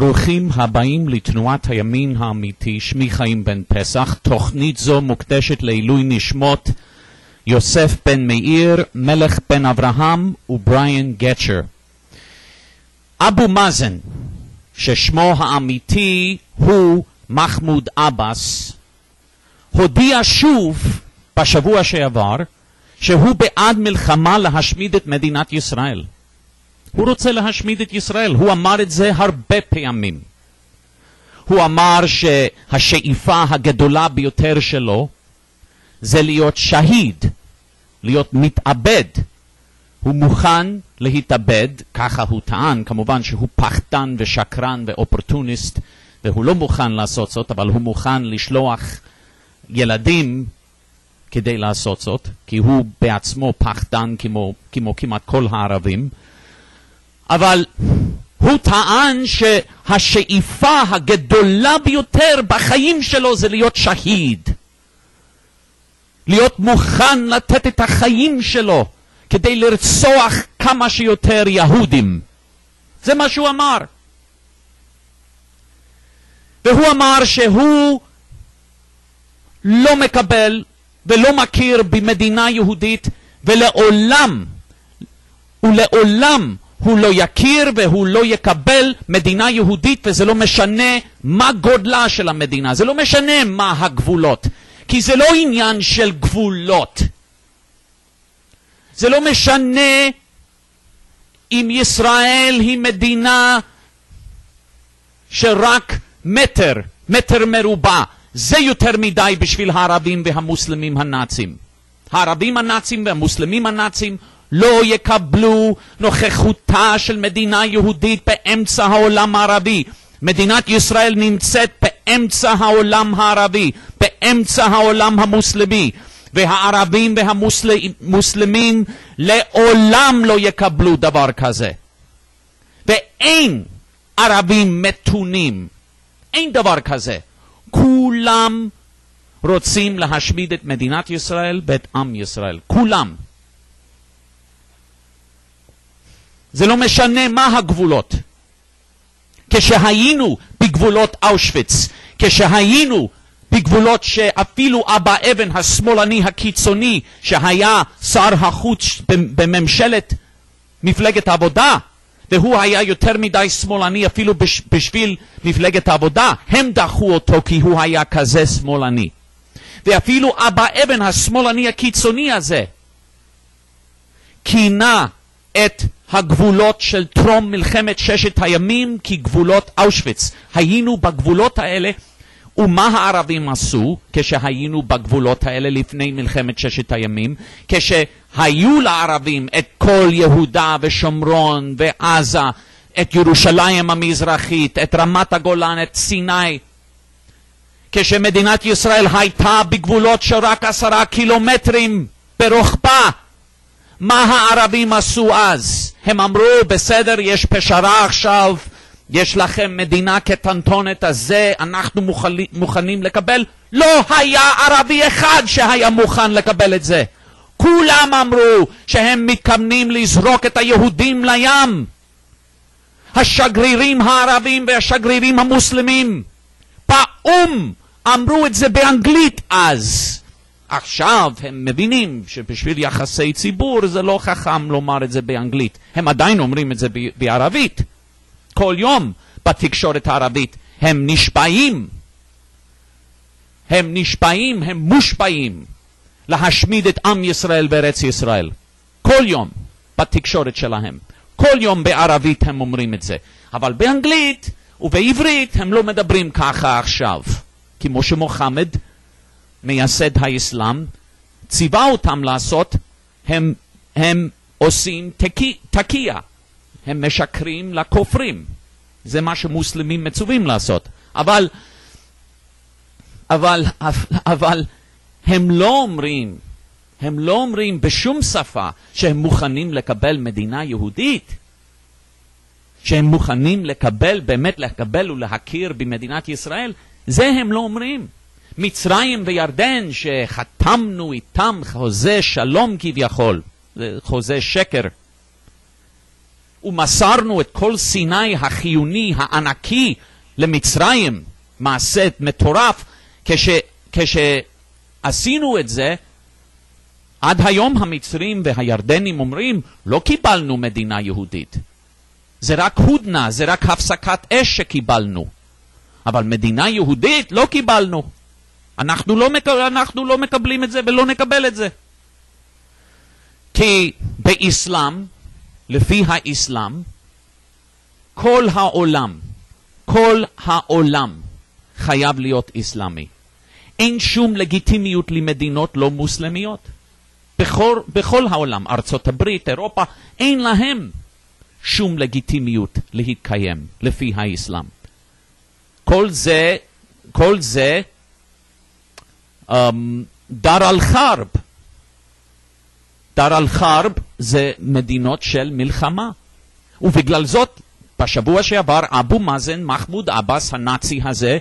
ברוכים הבאים לתנועת הימין האמיתי, שמי חיים בן פסח. תוכנית זו מוקדשת לעילוי נשמות יוסף בן מאיר, מלך בן אברהם ובריאן גצ'ר. אבו מאזן, ששמו האמיתי הוא מחמוד עבאס, הודיע שוב בשבוע שעבר שהוא בעד מלחמה להשמיד את מדינת ישראל. הוא רוצה להשמיד את ישראל. הוא אמר את זה הרבה פעמים. הוא אמר שהשאיפה הגדולה ביותר שלו זה להיות שהיד, להיות מתאבד. הוא מוכן להתאבד, ככה הוא טען. כמובן שהוא פחדן ושקרן ואופורטוניסט, והוא לא מוכן לעשות זאת, אבל הוא מוכן לשלוח ילדים כדי לעשות זאת, כי הוא בעצמו פחדן כמו כמעט כל הערבים. אבל הוא טען שהשאיפה הגדולה ביותר בחיים שלו זה להיות שהיד. להיות מוכן לתת את החיים שלו כדי לרצוח כמה שיותר יהודים. זה מה שהוא אמר. והוא אמר שהוא לא מקבל ולא מכיר במדינה יהודית, ולעולם הוא לא יכיר והוא לא יקבל מדינה יהודית, וזה לא משנה מה גודלה של המדינה, זה לא משנה מה הגבולות, כי זה לא עניין של גבולות. זה לא משנה אם ישראל היא מדינה שרק מטר מרובע. זה יותר מדי בשביל הערבים והמוסלמים הנאצים. הערבים הנאצים והמוסלמים הנאצים לא יקבלו נוכחותה של מדינה יהודית באמצע העולם הערבי. מדינת ישראל נמצאת באמצע העולם הערבי, באמצע העולם המוסלמי, והערבים והמוסלמים לעולם לא יקבלו דבר כזה. ואין ערבים מתונים, אין דבר כזה. כולם רוצים להשמיד את מדינת ישראל ואת עם ישראל. כולם. זה לא משנה מה הגבולות. כשהיינו בגבולות אושוויץ, כשהיינו בגבולות שאפילו אבא אבן השמאלני הקיצוני, שהיה שר החוץ בממשלת מפלגת העבודה, והוא היה יותר מדי שמאלני אפילו בשביל מפלגת העבודה, הם דחו אותו כי הוא היה כזה שמאלני. ואפילו אבא אבן השמאלני הקיצוני הזה כינה את הגבולות של טרום מלחמת ששת הימים כגבולות אושוויץ. היינו בגבולות האלה. ומה הערבים עשו כשהיינו בגבולות האלה לפני מלחמת ששת הימים? כשהיו לערבים את כל יהודה ושומרון ועזה, את ירושלים המזרחית, את רמת הגולן, את סיני, כשמדינת ישראל הייתה בגבולות שרק 10 קילומטרים ברוחבה, מה הערבים עשו אז? הם אמרו, בסדר, יש פשרה עכשיו, יש לכם מדינה קטנטונת הזה, אנחנו מוכנים לקבל. לא היה ערבי אחד שהיה מוכן לקבל את זה. כולם אמרו שהם מתכוונים לזרוק את היהודים לים. השגרירים הערבים והשגרירים המוסלמים באום אמרו את זה באנגלית אז. עכשיו הם מבינים שבשביל יחסי ציבור זה לא חכם לומר את זה באנגלית. הם עדיין אומרים את זה בערבית. כל יום בתקשורת הערבית הם נשבעים, הם מושבעים להשמיד את עם ישראל וארץ ישראל. כל יום בתקשורת שלהם, כל יום בערבית הם אומרים את זה. אבל באנגלית ובעברית הם לא מדברים ככה עכשיו. כמו שמוחמד, מייסד האסלאם, ציווה אותם לעשות, הם עושים תקייה. הם משקרים לכופרים. זה מה שמוסלמים מצווים לעשות. אבל הם לא אומרים בשום שפה שהם מוכנים לקבל מדינה יהודית. שהם מוכנים באמת לקבל ולהכיר במדינת ישראל. זה הם לא אומרים. מצרים וירדן שחתמנו איתם חוזה שלום כביכול. זה חוזה שקר. ומסרנו את כל סיני החיוני הענקי למצרים, מעשה מטורף, כשעשינו את זה, עד היום המצרים והירדנים אומרים, לא קיבלנו מדינה יהודית. זה רק הודנה, זה רק הפסקת אש שקיבלנו. אבל מדינה יהודית לא קיבלנו. אנחנו לא מקבלים את זה ולא נקבל את זה. כי באסלאם, לפי האסלאם, כל העולם חייב להיות אסלאמי. אין שום לגיטימיות למדינות לא מוסלמיות. בכל העולם, ארצות הברית, אירופה, אין להם שום לגיטימיות להתקיים לפי האסלאם. כל זה דאר אל-חרב. דאר אל-חרב זה מדינות של מלחמה. ובגלל זאת, בשבוע שעבר, אבו מאזן, מחמוד עבאס הנאצי הזה,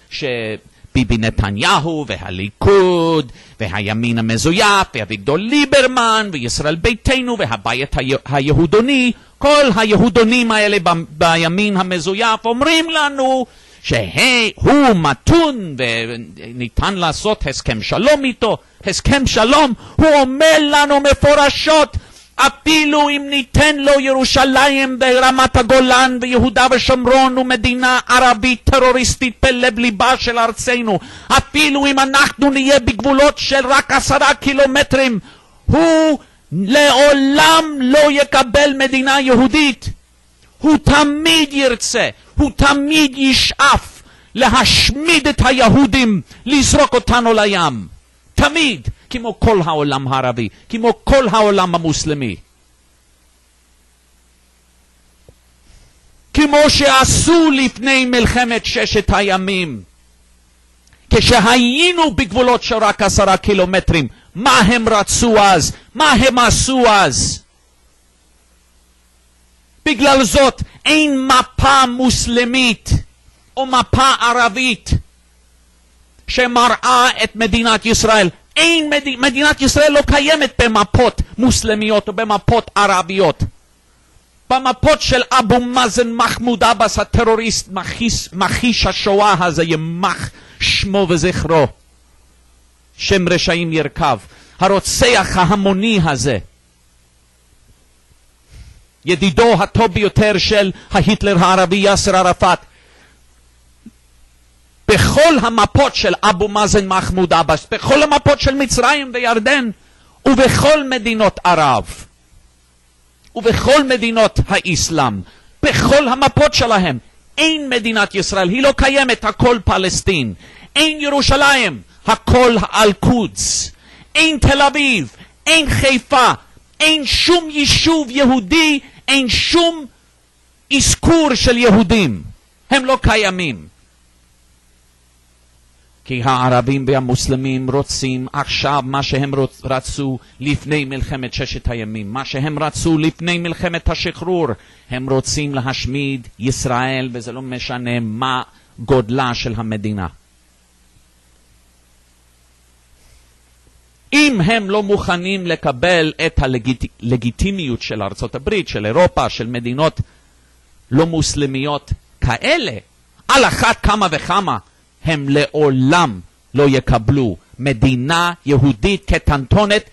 שביבי נתניהו והליכוד והימין המזויף ואביגדור ליברמן וישראל ביתנו והבית היהודוני, כל היהודונים האלה בימין המזויף אומרים לנו שהוא מתון וניתן לעשות הסכם שלום איתו. הסכם שלום, הוא אומר לנו מפורשות, אפילו אם ניתן לו ירושלים ורמת הגולן ויהודה ושומרון ומדינה ערבית טרוריסטית בלב ליבה של ארצנו, אפילו אם אנחנו נהיה בגבולות של רק 10 קילומטרים, הוא לעולם לא יקבל מדינה יהודית. הוא תמיד ירצה, הוא תמיד ישאף להשמיד את היהודים, לזרוק אותנו לים. תמיד, כמו כל העולם הערבי, כמו כל העולם המוסלמי. כמו שעשו לפני מלחמת 6 הימים. כשהיינו בגבולות של רק 10 קילומטרים, מה הם רצו אז? מה הם עשו אז? בגלל זאת אין מפה מוסלמית או מפה ערבית שמראה את מדינת ישראל. מדינת ישראל לא קיימת במפות מוסלמיות או במפות ערביות. במפות של אבו מאזן מחמוד עבאס הטרוריסט, מכחיש השואה הזה, ימח שמו וזכרו, שם רשעים ירכב, הרוצח ההמוני הזה, ידידו הטוב ביותר של ההיטלר הערבי יאסר ערפאת. בכל המפות של אבו מאזן מחמוד עבאס, בכל המפות של מצרים וירדן, ובכל מדינות ערב, ובכל מדינות האסלאם, בכל המפות שלהם, אין מדינת ישראל, היא לא קיימת, הכל פלסטין. אין ירושלים, הכל אל-קודס. אין תל אביב, אין חיפה, אין שום יישוב יהודי, אין שום אזכור של יהודים. הם לא קיימים. כי הערבים והמוסלמים רוצים עכשיו מה שהם רצו לפני מלחמת 6 הימים, מה שהם רצו לפני מלחמת השחרור. הם רוצים להשמיד ישראל, וזה לא משנה מה גודלה של המדינה. אם הם לא מוכנים לקבל את הלגיטימיות של ארצות הברית, של אירופה, של מדינות לא מוסלמיות כאלה, על אחת כמה וכמה, הם לעולם לא יקבלו מדינה יהודית קטנטונת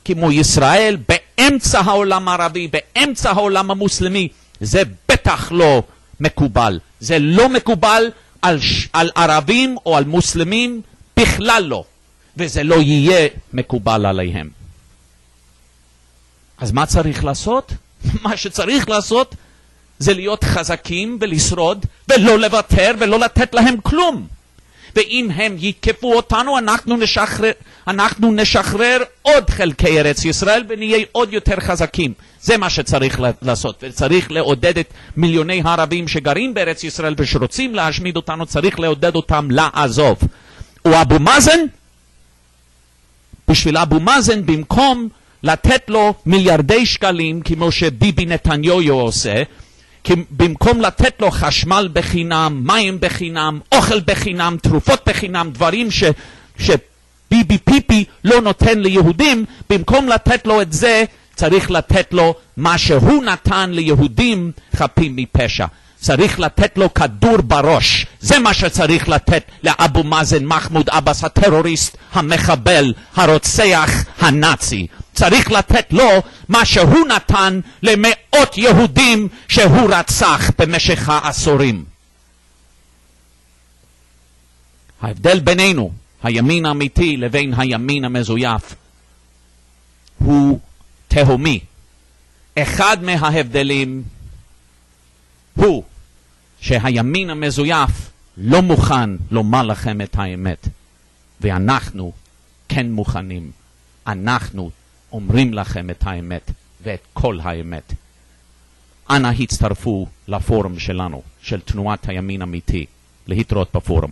כמו ישראל באמצע העולם הערבי, באמצע העולם המוסלמי. זה בטח לא מקובל. זה לא מקובל על ערבים או על מוסלמים, בכלל לא. וזה לא יהיה מקובל עליהם. אז מה צריך לעשות? מה שצריך לעשות זה להיות חזקים ולשרוד ולא לוותר ולא לתת להם כלום. ואם הם יתקפו אותנו, אנחנו נשחרר עוד חלקי ארץ ישראל ונהיה עוד יותר חזקים. זה מה שצריך לעשות. וצריך לעודד את מיליוני הערבים שגרים בארץ ישראל ושרוצים להשמיד אותנו, צריך לעודד אותם לעזוב. ואבו מאזן, בשביל אבו מאזן, במקום לתת לו מיליארדי שקלים, כמו שביבי נתניהו עושה, במקום לתת לו חשמל בחינם, מים בחינם, אוכל בחינם, תרופות בחינם, דברים שביבי פיפי לא נותן ליהודים, במקום לתת לו את זה, צריך לתת לו מה שהוא נתן ליהודים חפים מפשע. צריך לתת לו כדור בראש. זה מה שצריך לתת לאבו מאזן מחמוד עבאס, הטרוריסט, המחבל, הרוצח, הנאצי. צריך לתת לו מה שהוא נתן למאות יהודים שהוא רצח במשך העשורים. ההבדל בינינו, הימין האמיתי לבין הימין המזויף, הוא תהומי. אחד מההבדלים הוא שהימין המזויף לא מוכן לומר לכם את האמת, ואנחנו כן מוכנים. אנחנו אומרים לכם את האמת ואת כל האמת. אנא הצטרפו לפורום שלנו, של תנועת הימין האמיתי. להתראות בפורום.